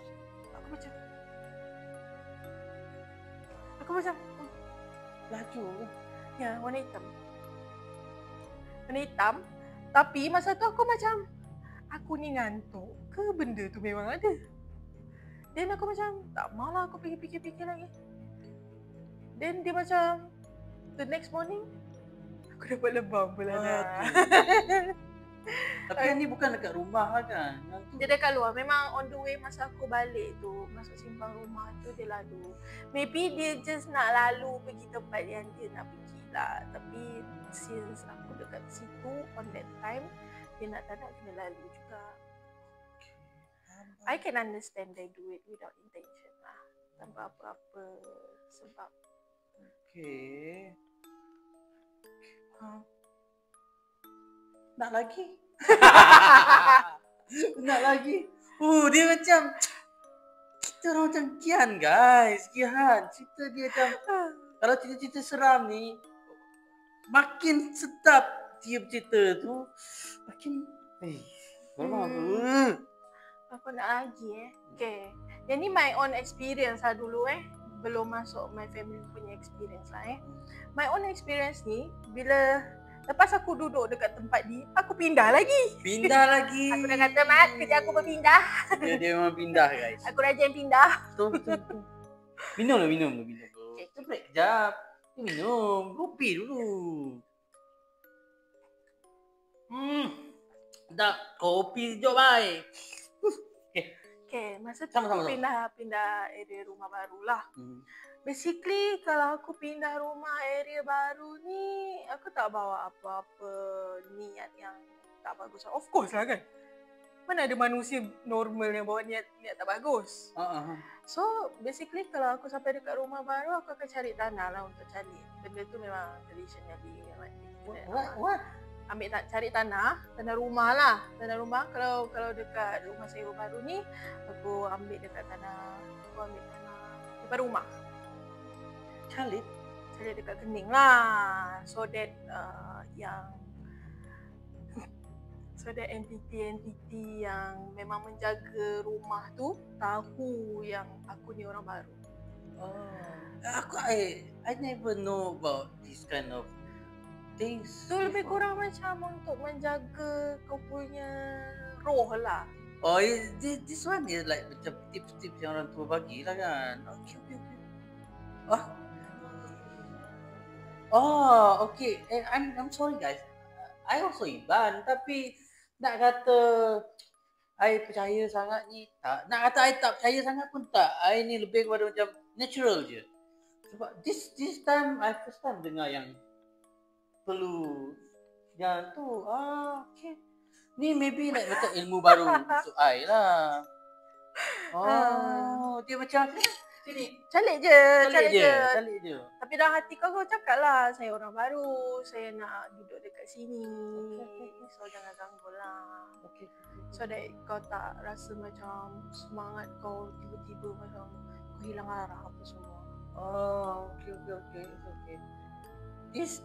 Aku macam laju. Ya, warna hitam. Warna hitam. Tapi masa tu aku macam, aku ni ngantuk ke benda tu memang ada? Then aku macam, tak maulah aku fikir-fikir lagi. Then dia macam, the next morning, aku dapat lebam pula dah. Tapi yang ni bukan dekat rumah lah kan? Dia dekat luar. Memang on the way masa aku balik tu, masuk simpang rumah tu dia lalu. Maybe dia just nak lalu pergi tempat yang dia nak pergi lah. Tapi since aku dekat situ on that time, dia nak tak nak kena lalu juga. I can understand they do it without intention lah. Tanpa apa-apa sebab. Okay. Nak lagi? Nak lagi? Dia macam kita orang macam kian guys, kian. Cerita dia macam kalau cerita-cerita seram ni makin sedap dia cerita tu, makin apa nak lagi Okay. Yang ni my own experience lah dulu belum masuk my family punya experience lah My own experience ni bila lepas aku duduk dekat tempat ni, aku pindah lagi. Aku dah kata, Mat, kerja aku berpindah. Dia memang pindah, guys. Aku rajin pindah. Betul. Minum. Okay, kita break kejap. Minum. Kopi dulu. Dah, kopi jom baik. Okay, masa tu aku pindah area rumah baru lah. Basically, kalau aku pindah rumah area baru ni, aku tak bawa apa-apa niat yang tak bagus. Of course lah kan. Mana ada manusia normal yang bawa niat tak bagus. So, basically kalau aku sampai dekat rumah baru, aku akan cari tanah lah untuk cari. Benda tu memang traditionally. What? Cari tanah rumah lah. Tanah rumah, kalau dekat rumah saya baru ni, aku ambil tanah depan rumah. Calit dekat kening lah. So that entity yang memang menjaga rumah tu tahu yang aku ni orang baru. I never know about this kind of things. So lebih kurang macam untuk menjaga kau punya roh lah. This one is like macam tips-tips yang orang tua bagi lah kan. Okay. Okay. I'm sorry guys. I also Iban, tapi nak kata I percaya sangat ni tak. Nak kata I tak percaya sangat pun tak. I ni lebih kepada macam natural je. Sebab this time I first time dengar yang perlu yang tu. Okay. Ni maybe like macam ilmu baru untuk I lah. Dia macam sini. Calik je. Calik je. Tapi dalam hati kau cakap lah, saya orang baru, saya nak duduk dekat sini. Okay. So jangan ganggu lah. Okay. So that kau tak rasa macam semangat kau tiba-tiba macam kau hilang arah apa semua. Okay.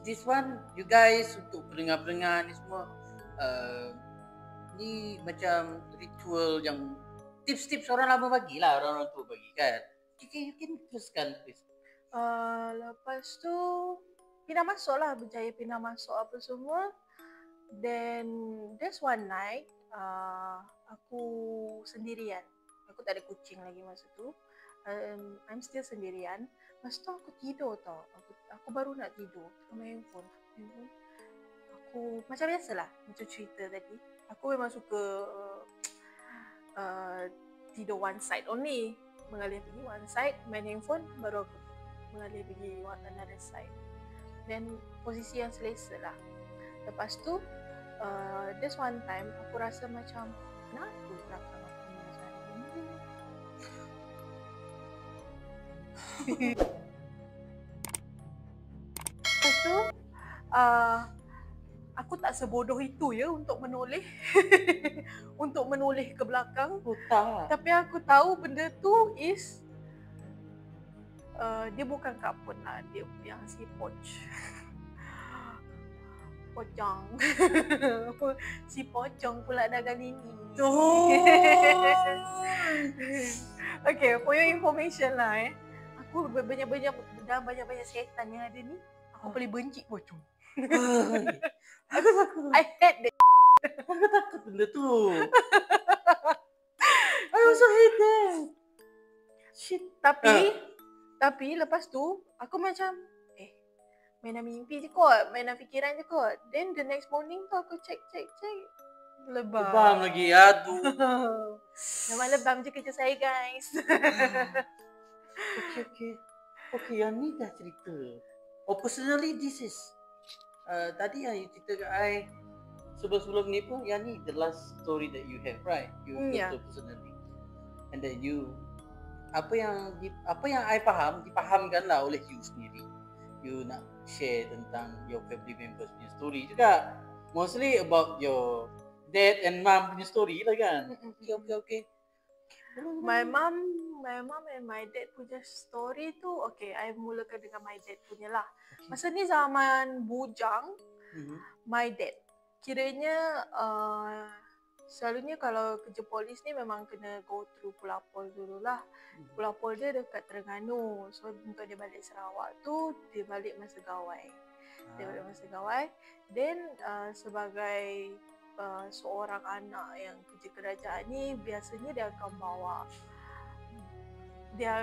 This one, you guys, untuk pendengar-pendengar ni semua, ni macam ritual yang tips-tips orang lama bagilah, orang-orang tua bagi kan. You can teruskan please. Lepas tu pindah masuk lah, berjaya pindah masuk apa semua. Then there's one night aku sendirian. Aku tak ada kucing lagi masa tu. I'm still sendirian. Masa tu aku tidur tau. Aku baru nak tidur. Main handphone. Aku macam biasalah, macam cerita tadi. Aku memang suka tidur one side only. Mengalir pergi one side, main handphone, baru aku mengalir pergi another side. Then posisi yang selesa lah. Lepas tu this one time aku rasa macam kenapa belakang aku ni macam ni. Lepas tu aku tak sebodoh itu ya untuk menoleh untuk menoleh ke belakang. Tak. Tapi aku tahu benda tu is dia bukan kapun lah, dia yang si pocong. Si pocong pula dah kali ni. Okay, for your information lah aku banyak-banyak setan yang ada ni. Aku paling benci pocong. Aku takut. I hate that. Aku takut benda tu. I also hate that. Shit. Tapi lepas tu aku macam mainan mimpi je kot, mainan fikiran je kot. Then the next morning tu aku check lebam. Lebam lagi, aduh. Memang lebam je kerja saya guys. Okay, yang ni dah cerita. Personally this is tadi yang you cerita kat I sebelum ni pun, yang ni the last story that you have, right? You personally. And then you apa yang I faham, dipahamkan lah oleh you sendiri. You nak share tentang your family members punya story juga. Mostly about your dad and mom punya story lah kan. Okay. My mom and my dad punya story tu, okay, I mulakan dengan my dad punya lah. Masa ni zaman bujang, my dad. Kiranya selalunya kalau kerja polis ni memang kena go through Pulapol dululah. Pulapol dia dekat Terengganu. So untuk dia balik Sarawak tu, dia balik masa gawai. Then sebagai seorang anak yang kerja kerajaan ni, biasanya dia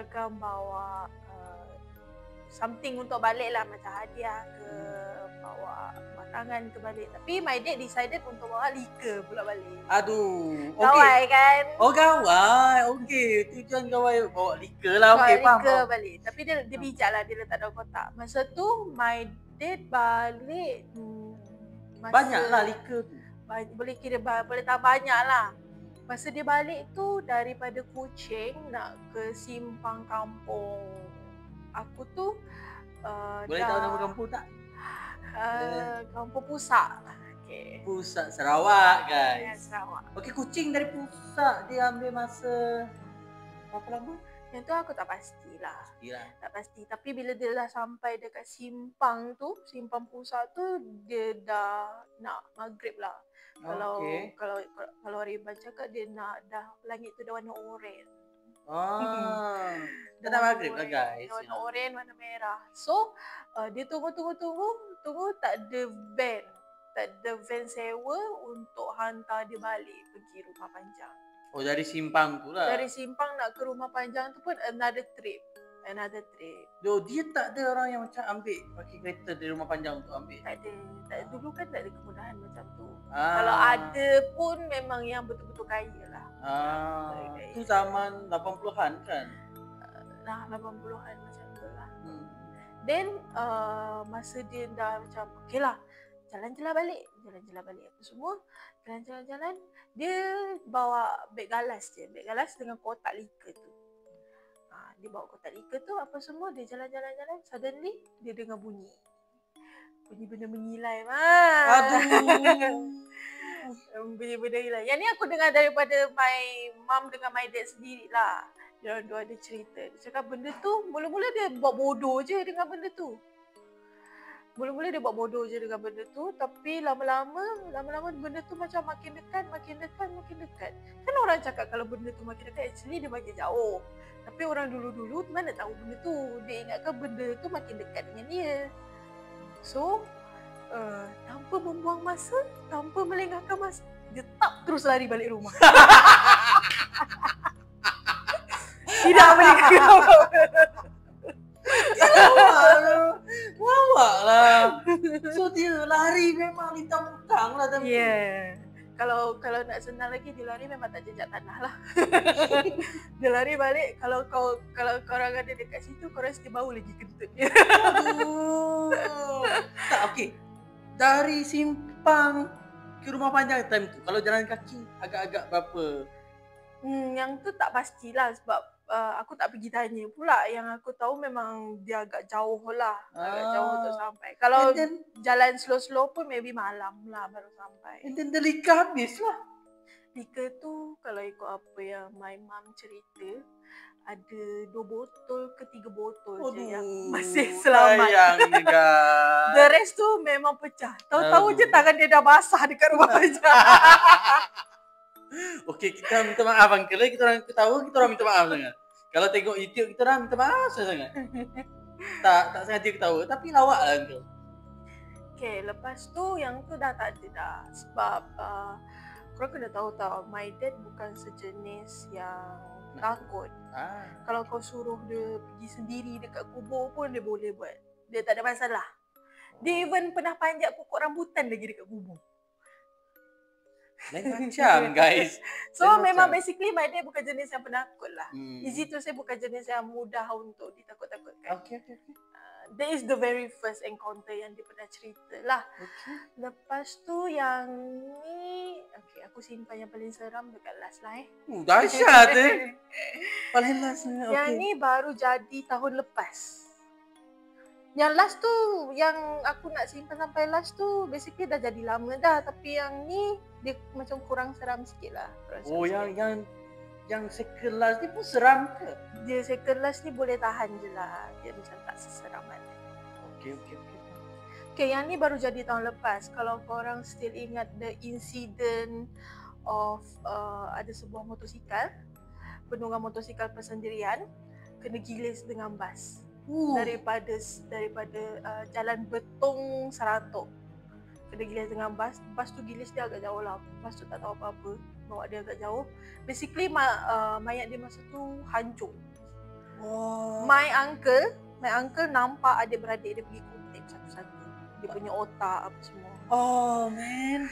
akan bawa something untuk balik lah, macam hadiah ke, bawa makanan ke balik. Tapi my dad decided untuk bawa liquor pula balik. Aduh, Gawai kan? Oh gawai, okay. Tujuan gawai bawa liquor lah, okay, bawa liquor faham. balik. Tapi dia bijak lah, dia letak dalam kotak. Masa tu my dad balik banyak lah liquor tu. Boleh kira boleh tak banyak lah. Masa dia balik tu daripada Kuching nak ke simpang kampung aku tu boleh tahu nama kampung tak? Kampung Pusak. Okay. Pusat Sarawak guys. Ya, Sarawak. Okay, Kuching dari Pusat dia ambil masa berapa lama? Yang tu aku tak pastilah. Pastilah. Tak pasti. Tapi bila dia dah sampai dekat simpang tu, simpang Pusat tu, dia dah nak maghrib lah. Kalau Riban cakap dia nak dah langit tu dah warna oranye. Dah tak maghrib lah guys. Warna oranye, warna merah. So dia tunggu tak ada van. Tak ada van sewa untuk hantar dia balik pergi Rumah Panjang. Oh, dari simpang tu lah. Dari simpang nak ke Rumah Panjang tu pun another trip. Dia tak ada orang yang macam ambil pakai kereta dari Rumah Panjang untuk ambil. Tak ada. Dulu kan tak ada kemudahan macam tu. Kalau ada pun memang yang betul-betul kaya lah. Tu zaman 80-an kan? Nah, 80-an macam tu lah. Then masa dia dah macam okay lah, jalan-jalan balik apa semua, jalan-jalan, dia bawa beg galas dengan kotak liquor tu. Dia bawa kotak liquor tu apa semua, dia jalan, suddenly dia dengar bunyi benda mengilai benda hilang. Yang ni aku dengar daripada my mum dengan my dad sendiri lah. Dia ada cerita. Dia cakap benda tu mula-mula dia buat bodoh je dengan benda tu. Tapi lama-lama benda tu macam makin dekat. Kan orang cakap kalau benda tu makin dekat, actually dia makin jauh. Tapi orang dulu-dulu mana tahu benda tu. Dia ingatkan benda tu makin dekat dengan dia. So, tanpa membuang masa, tanpa melengahkan masa, dia tak terus lari balik rumah. Tidak melengahkan Lawak lah. So dia lari memang lintang putang lah. Yeah. Kalau nak senang lagi, dia lari memang tak jejak tanah lah. Dia lari balik, kalau korang ada dekat situ, korang mesti bau lagi kentut dia. Tak, okey. Dari Simpang ke Rumah Panjang time tu, kalau jalan kaki agak-agak berapa? Yang tu tak pastilah sebab aku tak pergi tanya pula. Yang aku tahu memang dia agak jauh lah. Agak jauh untuk sampai. Kalau jalan slow-slow pun maybe malam lah baru sampai. And then the liquor habis lah. Liquor tu kalau ikut apa yang my mum cerita, ada 2 botol ke 3 botol je yang masih selamat. Sayangnya guys. The rest tu memang pecah. Tahu-tahu je tangan dia dah basah dekat rumah panjang. Okey, kita minta maaf Uncle. Kita orang ketawa, kita orang minta maaf sangat. Kalau tengok YouTube kita orang minta maaf sangat. Tak sengaja ketawa, tapi lawak lah Uncle. Okay, lepas tu yang tu dah tak ada dah. Sebab korang kena tahu tau, my dad bukan sejenis yang takut. Kalau kau suruh dia pergi sendiri dekat kubur pun dia boleh buat. Dia tak ada masalah. Dia even pernah panjat pokok rambutan lagi dekat kubur. Lain macam guys. So memang basically my dad bukan jenis yang penakut lah. Easy to say, bukan jenis yang mudah untuk ditakut-takutkan. Okay. That is the very first encounter yang dia pernah cerita lah. Lepas tu yang ni, okay, aku simpan yang paling seram dekat last lah dahsyat paling last ni. Yang ni baru jadi tahun lepas. Yang last tu, yang aku nak simpan sampai last tu basically dah jadi lama dah. Tapi yang ni dia macam kurang seram sikit lah. Yang second last ni pun seram ke? Dia second last ni boleh tahan je lah. Dia macam tak seseram mana. Okay. Okay, yang ni baru jadi tahun lepas. Kalau korang still ingat the incident of ada sebuah motosikal, penunggang motosikal persendirian kena gilis dengan bas. Daripada Jalan Betong Seratok. Kena gilis dengan bas. Bas tu gilis dia agak jauh lah. Bas tu tak tahu apa-apa, bawa dia agak jauh. Basically mayat dia masa tu hancur. My uncle nampak adik-beradik dia pergi kutip satu-satu. Dia punya otak apa semua. Oh man.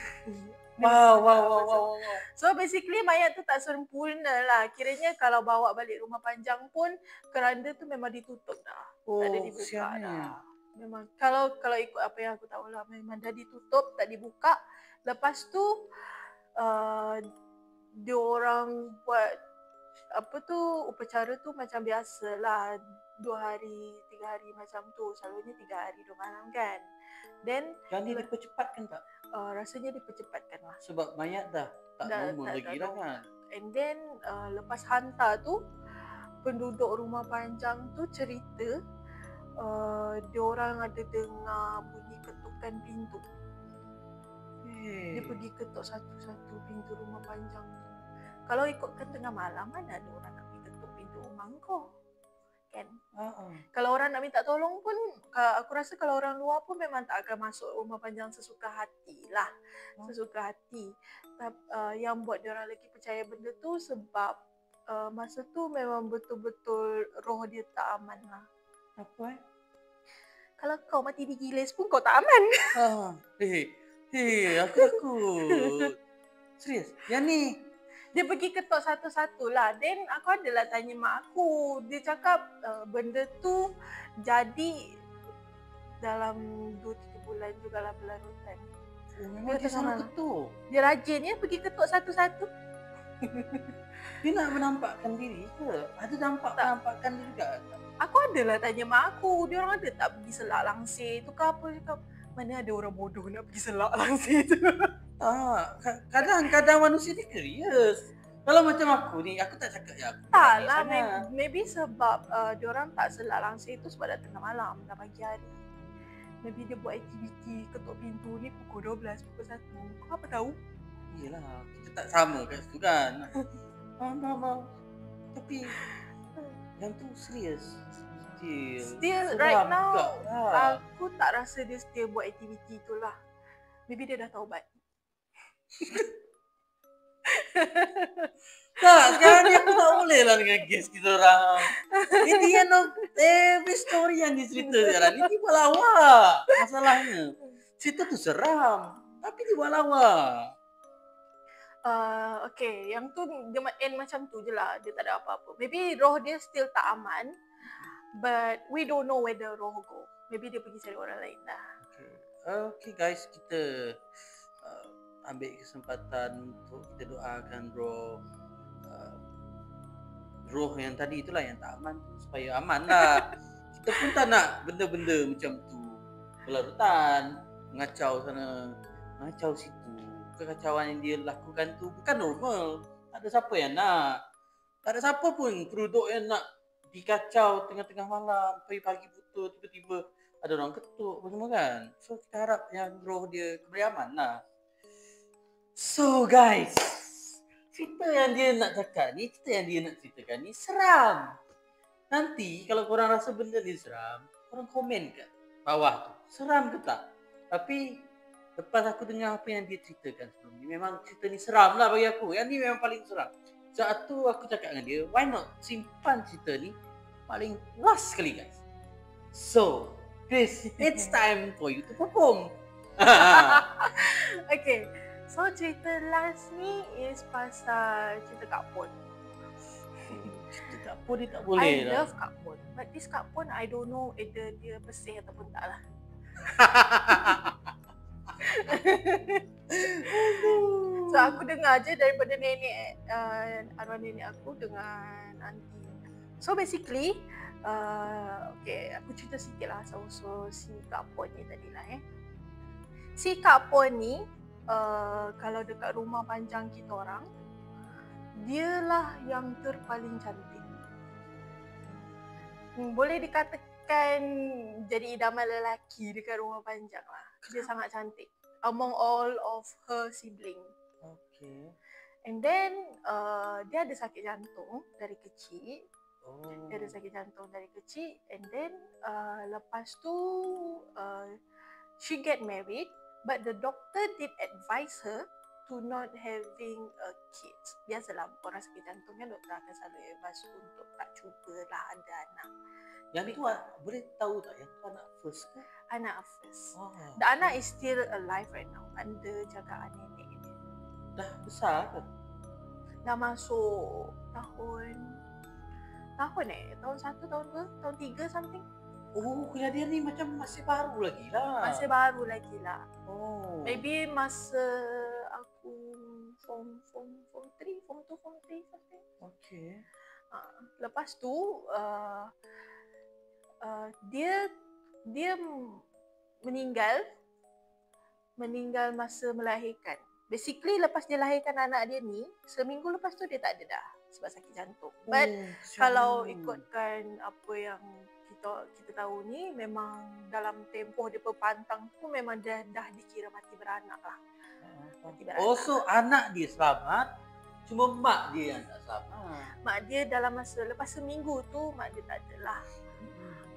Wow. So basically mayat tu tak sempurna lah. Kiranya kalau bawa balik Rumah Panjang pun keranda tu memang ditutup dah. Tak ada dibuka dah. Memang kalau ikut apa yang aku tahu lah, memang dah ditutup, tak dibuka. Lepas tu dia orang buat apa tu, upacara tu macam biasa lah, 2 hari 3 hari macam tu. Selalunya 3 hari 2 malam kan. Then yang ni dipercepatkan tak? Rasanya dipercepatkan lah. Sebab mayat dah tak normal lagi lah kan. And then lepas hantar tu, penduduk Rumah Panjang tu cerita diorang ada dengar bunyi ketukan pintu. Dia pergi ketuk satu-satu pintu Rumah Panjang tu. Kalau ikutkan tengah malam, mana ada orang nak pergi ketuk pintu rumah kau? Kan? Kalau orang nak minta tolong pun, aku rasa kalau orang luar pun memang tak akan masuk Rumah Panjang sesuka hati lah. Sesuka hati. Yang buat diorang lagi percaya benda tu sebab masa tu memang betul-betul roh dia tak aman lah. Apa Kalau kau mati digilis pun kau tak aman. Aku serius. Yang ni dia pergi ketuk satu-satu lah. Then aku adalah tanya mak aku. Dia cakap benda tu jadi dalam 2-3 bulan juga lah berlarutan. Memang dia selalu ketuk. Dia rajin ya pergi ketuk satu-satu. Dia nak menampakkan diri ke? Ada menampakkan diri juga? Aku adalah tanya mak aku, dia orang ada tak pergi selak langsir tu ke apa? Cakap, mana ada orang bodoh nak pergi selak langsir tu. Kadang-kadang manusia ni curious. Kalau macam aku ni, aku tak cakap ya. Tak lah, maybe sebab diorang tak selak langsir tu sebab dah tengah malam, dah pagi hari. Maybe dia buat aktiviti ketuk pintu ni pukul 12, pukul 1. Kau apa tahu? Yelah, kita tak sama kat situ kan. Faham. Tapi yang tu serius. Still right now, aku tak rasa dia still buat aktiviti tu lah. Maybe dia dah taubat. Tak, sekarang ni aku tak boleh lah dengan guest kita orang. Ini every story yang dicerita sekarang ni tiba lawak. Masalahnya, cerita tu seram, tapi tiba lawak. Okay, yang tu dia end macam tu je lah. Dia tak ada apa-apa. Maybe roh dia still tak aman. But we don't know where the roh go. Maybe dia pergi cari orang lain lah. Okay guys, kita ambil kesempatan untuk kita doakan roh yang tadi itulah yang tak aman tu, supaya aman lah. Kita pun tak nak benda-benda macam tu berlarutan, mengacau sana, mengacau situ. Kekacauan yang dia lakukan tu bukan normal. Tak ada siapa yang nak. Tak ada siapa pun penduduk yang nak dikacau tengah-tengah malam, pagi-pagi buta tiba-tiba ada orang ketuk semua kan. So kita harap yang roh dia kembali aman lah. So guys, cerita yang dia nak cakap ni, cerita yang dia nak ceritakan ni seram. Nanti kalau korang rasa benda ni seram, korang komen kat bawah tu, seram ke tak? Tapi lepas aku dengar apa yang dia ceritakan sebelum ni, memang cerita ni seram lah bagi aku. Yang ni memang paling seram. Saat tu aku cakap dengan dia, why not simpan cerita ni paling last sekali guys. So, Chris, it's time for you to perform. Okay, so cerita last ni is pasal cerita Kak Pon. Cerita Kak Pon dia tak boleh I love Kak Pon. But this Kak Pon, I don't know either dia bersih ataupun tak lah. So aku dengar je daripada nenek, arwah nenek aku dengan aunty. So basically, okay, aku cerita sikit lah asal-usul si Kak Pon ni tadi lah Si Kak Pon ni, kalau dekat rumah panjang kita orang, dialah yang terpaling cantik. Boleh dikatakan jadi idaman lelaki dekat rumah panjang lah. Dia sangat cantik among all of her sibling. Okay. And then dia ada sakit jantung dari kecil. Dia ada sakit jantung dari kecil. And then lepas tu she get married, but the doctor did advise her to not having a kids. Biasalah orang sakit jantung kan, doktor akan selalu advise untuk tak cubalah ada anak. Yang tu boleh tahu tak yang tu anak first ke? Anak first. The anak is still alive right now, under jagaan nenek dia. Dah besar kan? Dah masuk tahun 1, tahun 2, tahun 3 something. Oh, kejadian ni macam masih baru lagi lah. Masih baru lagi lah. Oh. Maybe masa aku form 3, form 2, form 3 something. Okay. Lepas tu dia meninggal masa melahirkan. Basically lepas dia lahirkan anak dia ni, seminggu lepas tu dia tak ada dah sebab sakit jantung. But kalau ikutkan apa yang kita tahu ni, memang dalam tempoh dia berpantang tu memang dah dikira mati beranak lah. So anak dia selamat, cuma mak dia yang tak selamat. Mak dia dalam masa lepas seminggu tu mak dia tak ada lah.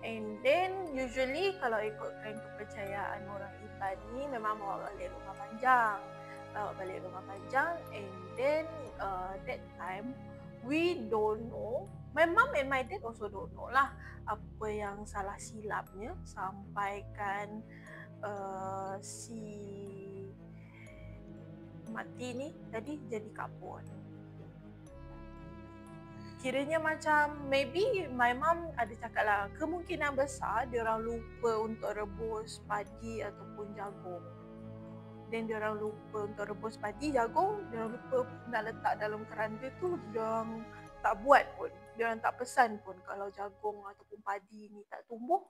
And then usually kalau ikutkan kepercayaan orang Iban ni, memang bawa balik rumah panjang. And then that time we don't know, my mom and my dad also don't know lah apa yang salah silapnya sampaikan si mati ni tadi jadi Kak Pon. kiranya macam maybe my mom ada cakap lah, kemungkinan besar dia orang lupa untuk rebus padi ataupun jagung. Dan dia orang lupa untuk rebus padi, jagung, dia orang lupa nak letak dalam keranda tu, dia orang tak buat pun. Dia orang tak pesan pun kalau jagung ataupun padi ni tak tumbuh,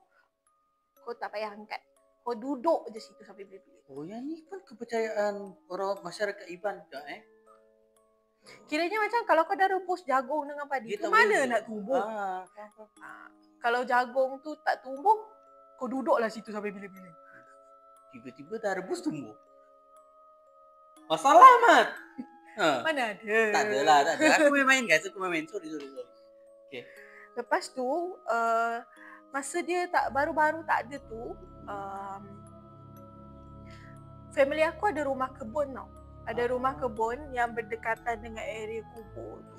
kau tak payah angkat. Kau duduk je situ sampai bila-bila. Oh, yang ni pun kepercayaan orang masyarakat Iban tak Kiranya macam kalau kau dah rebus jagung dengan padi Dia tu tak mana boleh. nak tumbuh? Kalau jagung tu tak tumbuh, kau duduklah situ sampai bila-bila. Tiba-tiba dah rebus tumbuh. Masalah Mat. Mana ada. Tak adalah, tak ada. Aku main guys, aku main. Sorry. Okay. Lepas tu, masa dia tak baru-baru tak ada tu, family aku ada rumah kebun tau. Ada rumah kebun yang berdekatan dengan area kubur tu.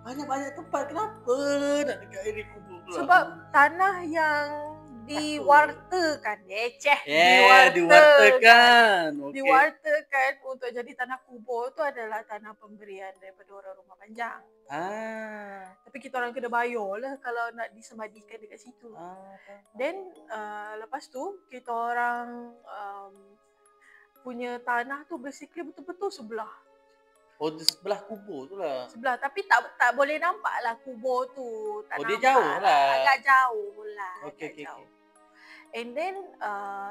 Banyak tempat, kenapa nak dekat area kubur pula? Sebab tanah yang diwartakan, diwartakan. Okay. Diwartakan untuk jadi tanah kubur tu adalah tanah pemberian daripada orang rumah panjang. Tapi kita orang kena bayar lah kalau nak disemadikan dekat situ. Then lepas tu kita orang punya tanah tu basically betul-betul sebelah. Oh, di sebelah kubur tu lah. Sebelah, tapi tak boleh nampak lah kubur tu. Tak nampak. Dia jauh lah. Agak jauh lah. Okay. And then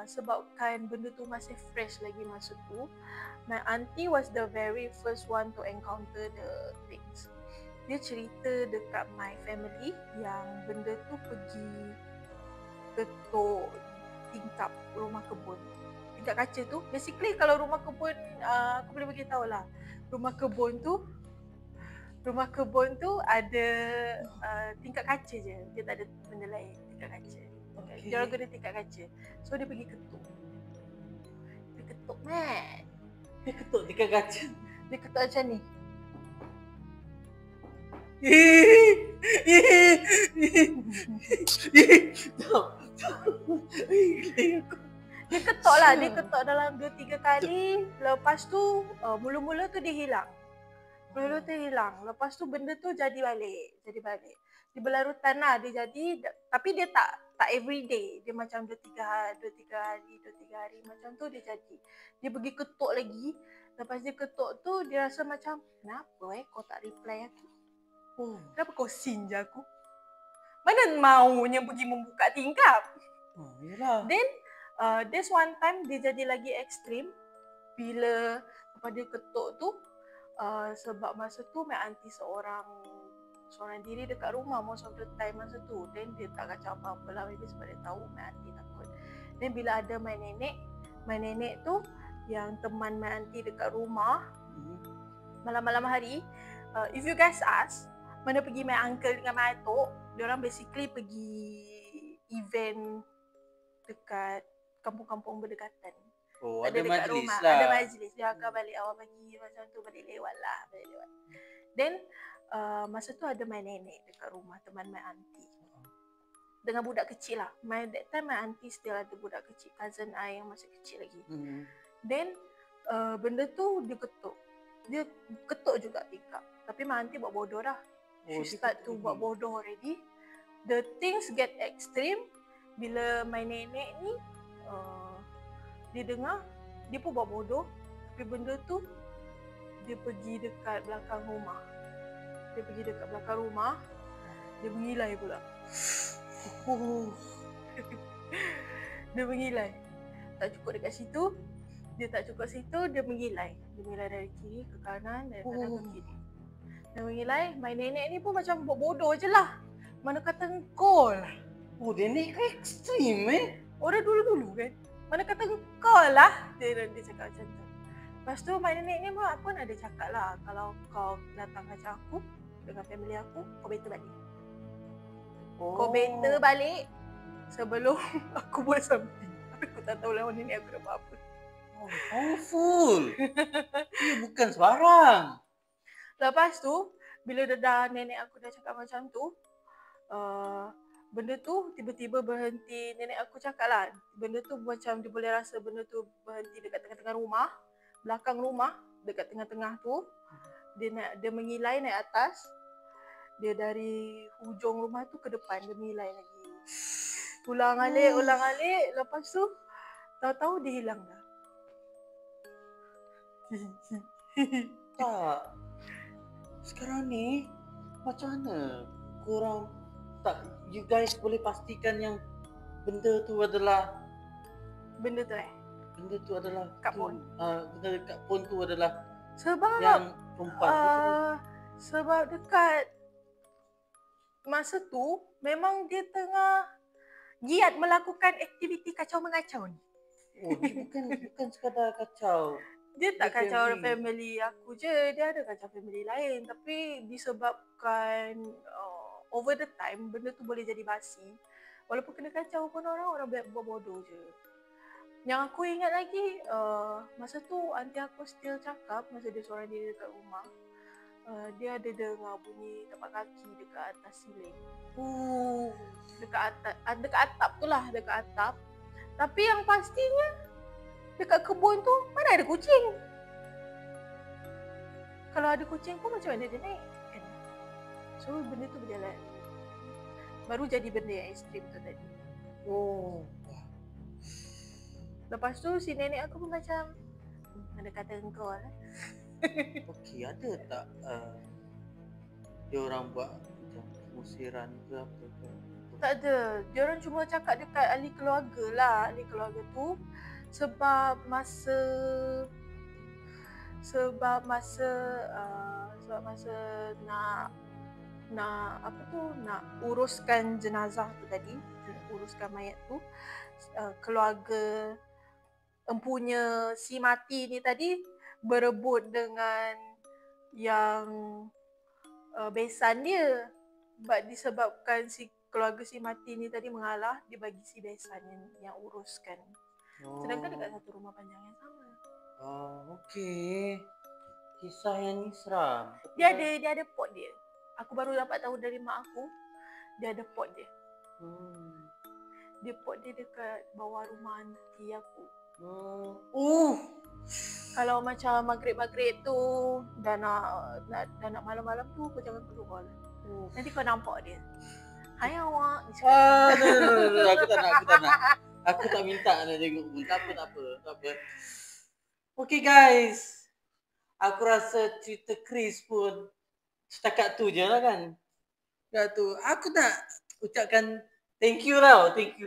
sebabkan benda tu masih fresh lagi masa tu, my auntie was the very first one to encounter the things. Dia cerita dekat my family yang benda tu pergi ketuk tingkap rumah kebun. Tingkap kaca tu, basically kalau rumah kebun, aku boleh beritahu lah, rumah kebun tu ada tingkap kaca je. Dia tak ada benda lain, tingkap kaca. Okay. Dia orang guna tingkap kaca. So dia pergi ketuk. Dia ketuk, Mat. Dia ketuk tingkap kaca. Dia ketuk macam ni. Dia ketuk lah, dia ketuk dalam 2-3 kali. Lepas tu mula-mula tu dia hilang. Lepas tu benda tu jadi balik. Di berlarutan lah dia jadi, tapi dia tak everyday. Dia macam 2-3 hari macam tu dia jadi. Dia pergi ketuk lagi. Lepas dia ketuk tu dia rasa macam, kenapa kau tak reply aku? Kenapa kau sin je aku? Mana maunya pergi membuka tingkap? Yalah. Then this one time dia jadi lagi ekstrim bila lepas dia ketuk tu, sebab masa tu my auntie seorang diri dekat rumah most of the time masa tu. Then dia tak kacau apa-apa lah, maybe sebab dia tahu my auntie takut. Then bila ada my nenek tu yang teman my auntie dekat rumah, malam-malam hari, if you guys ask mana pergi my uncle dengan my atuk, diorang basically pergi event dekat kampung-kampung berdekatan. Ada dekat majlis rumah. lah. Ada majlis. Dia akan balik awal pagi macam tu, balik lewat. Then masa tu ada my nenek dekat rumah, teman my auntie. Dengan budak kecil lah. That time my auntie still ada budak kecil, cousin I yang masih kecil lagi. Then benda tu dia ketuk. Dia ketuk juga tingkap. Tapi my auntie buat bodoh dah. She start to buat bodoh already. The things get extreme bila my nenek ni dia dengar, dia pun buat bodoh. Tapi benda tu dia pergi dekat belakang rumah. Dia mengilai pula. Dia mengilai. Tak cukup dekat situ. Dia mengilai. Dia mengilai dari kiri ke kanan, dari kanan ke kiri. Dia mengilai. My nenek ni pun macam buat bodoh je lah. Mana kata engkau lah. Nenek ekstrim Orang dulu-dulu kan. Mana kata engkau lah. Dia cakap macam tu. Lepas tu my nenek ni pun ada cakap lah, kalau kau datang kacau aku dengan family aku, kau better balik. Kau better balik sebelum aku buat something. Tapi aku tak tahu lah nenek aku dah buat apa. Powerful. Dia bukan sebarang. Lepas tu, bila nenek aku dah cakap macam tu, benda tu tiba-tiba berhenti. Nenek aku cakap lah, benda tu macam dia boleh rasa benda tu berhenti dekat tengah-tengah rumah, belakang rumah, dekat tengah-tengah tu. Dia mengilai naik atas. Dia dari hujung rumah tu ke depan dia milai lagi. Ulang alik. Lepas tu tahu-tahu dia hilang dah. Tak. Sekarang ni macam mana korang tak, you guys boleh pastikan yang benda tu adalah benda tu adalah Kak Pon. benda dekat pon tu adalah Sebab yang perempuan tu tadi. sebab dekat masa tu memang dia tengah giat melakukan aktiviti kacau mengacau ni. Oh, dia bukan sekadar kacau. Dia tak Dia kacau family. family aku je, dia ada kacau family lain. Tapi disebabkan over the time benda tu boleh jadi basi. Walaupun kena kacau pun orang buat bodoh je. Yang aku ingat lagi masa tu aunty aku still cakap masa dia seorang diri dekat rumah. Dia ada dengar bunyi tapak kaki dekat atas siling. Dekat atap tu lah, dekat atap. Tapi yang pastinya dekat kebun tu mana ada kucing. Kalau ada kucing pun macam mana dia naik kan? So benda tu berjalan. Baru jadi benda yang ekstrim tu tadi. Oh. Lepas tu si nenek aku pun macam ada kata engkau lah. Okey, ada tak dia orang buat macam pengusiran ke apa ke? Tak ada. Dia orang cuma cakap dekat ahli keluarga lah. Ahli keluarga tu sebab masa nak uruskan jenazah tu tadi, uruskan mayat tu, keluarga empunya si mati ni tadi berebut dengan yang besan dia. Disebabkan si keluarga si mati ni tadi mengalah, dia bagi si besan yang uruskan. Sedangkan dekat satu rumah panjang yang sama. Oh, okey. Kisah yang ni seram. Dia ada pot dia. Aku baru dapat tahu dari mak aku, dia ada pot dia. Dia pot dia dekat bawah rumah aunty aku. Kalau macam maghrib-maghrib tu dah nak malam-malam tu, kau jangan keluar lah. Nanti kau nampak dia. Hai awak. Aku tak nak. Aku tak minta nak tengok pun. Tak apa. Okay guys. Aku rasa cerita Chris pun setakat tu je lah kan. Aku nak ucapkan thank you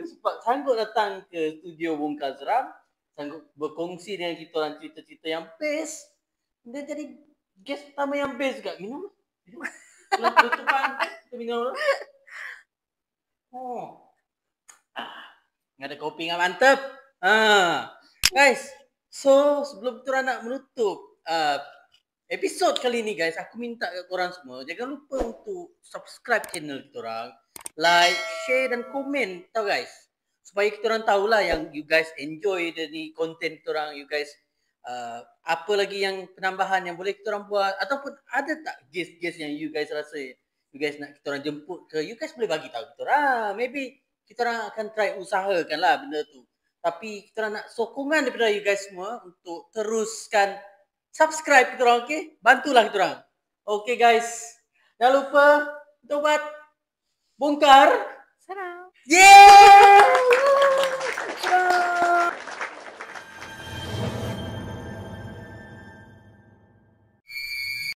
sebab sanggup datang ke studio Bongkar Seram. Sanggup berkongsi dengan kita orang cerita-cerita yang best. Dia jadi guest pertama yang best juga. Minum. Kalau tutupan kita minum. Ada kopi yang mantap. Guys, so sebelum kita nak menutup episod kali ni guys, aku minta kat korang semua jangan lupa untuk subscribe channel kita orang, like, share dan komen tau guys. Supaya kita orang tahulah yang you guys enjoy dari konten kita orang, you guys apa lagi yang penambahan yang boleh kita orang buat, ataupun ada tak guest-guest yang you guys rasa you guys nak kita orang jemput ke, you guys boleh bagi tahu kita orang. Maybe kita orang akan try usahakan lah benda tu. Tapi kita orang nak sokongan daripada you guys semua untuk teruskan subscribe kita orang, okay? Bantulah kita orang. Okay guys. Jangan lupa untuk buat Bongkar Seram. Yeah!